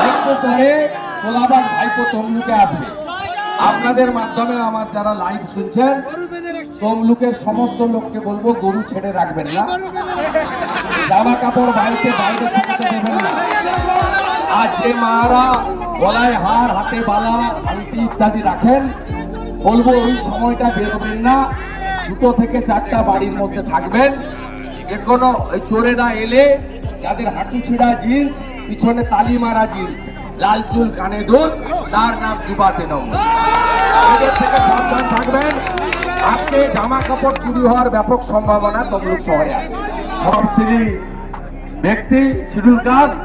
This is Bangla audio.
একটু পরে কোলাবাগ ভাইপো তমলুকে আসবে। আপনাদের মাধ্যমে আমার যারা লাইভ শুনছেন, তমলুকের সমস্ত লোককে বলবো গরু ছেড়ে রাখবেন না, জামা কাপড় বাইরে বাইরে শুকাতে দেবেন না। আর যে মারা গলায় হার, হাতে বালা, আংটি ইত্যাদি রাখেন, বলবো ওই সময়টা বেরোবেন না, 2 থেকে 4টা বাড়ির মধ্যে থাকবেন। যে কোনো চোরেরা এলে যাদের হাঁটু ছিঁড়া জিন্স, পিছনে তালি মারা জিন্স, লাল চুল কানে দুল, তার নাম যুবাতে নয়। এদের থেকে সাবধান থাকবেন। আজকে জামা কাপড় চুরি হওয়ার ব্যাপক সম্ভাবনা তমলুক শহরে আছে। সব শ্রেণী ব্যক্তি, শিডিউল কাস্ট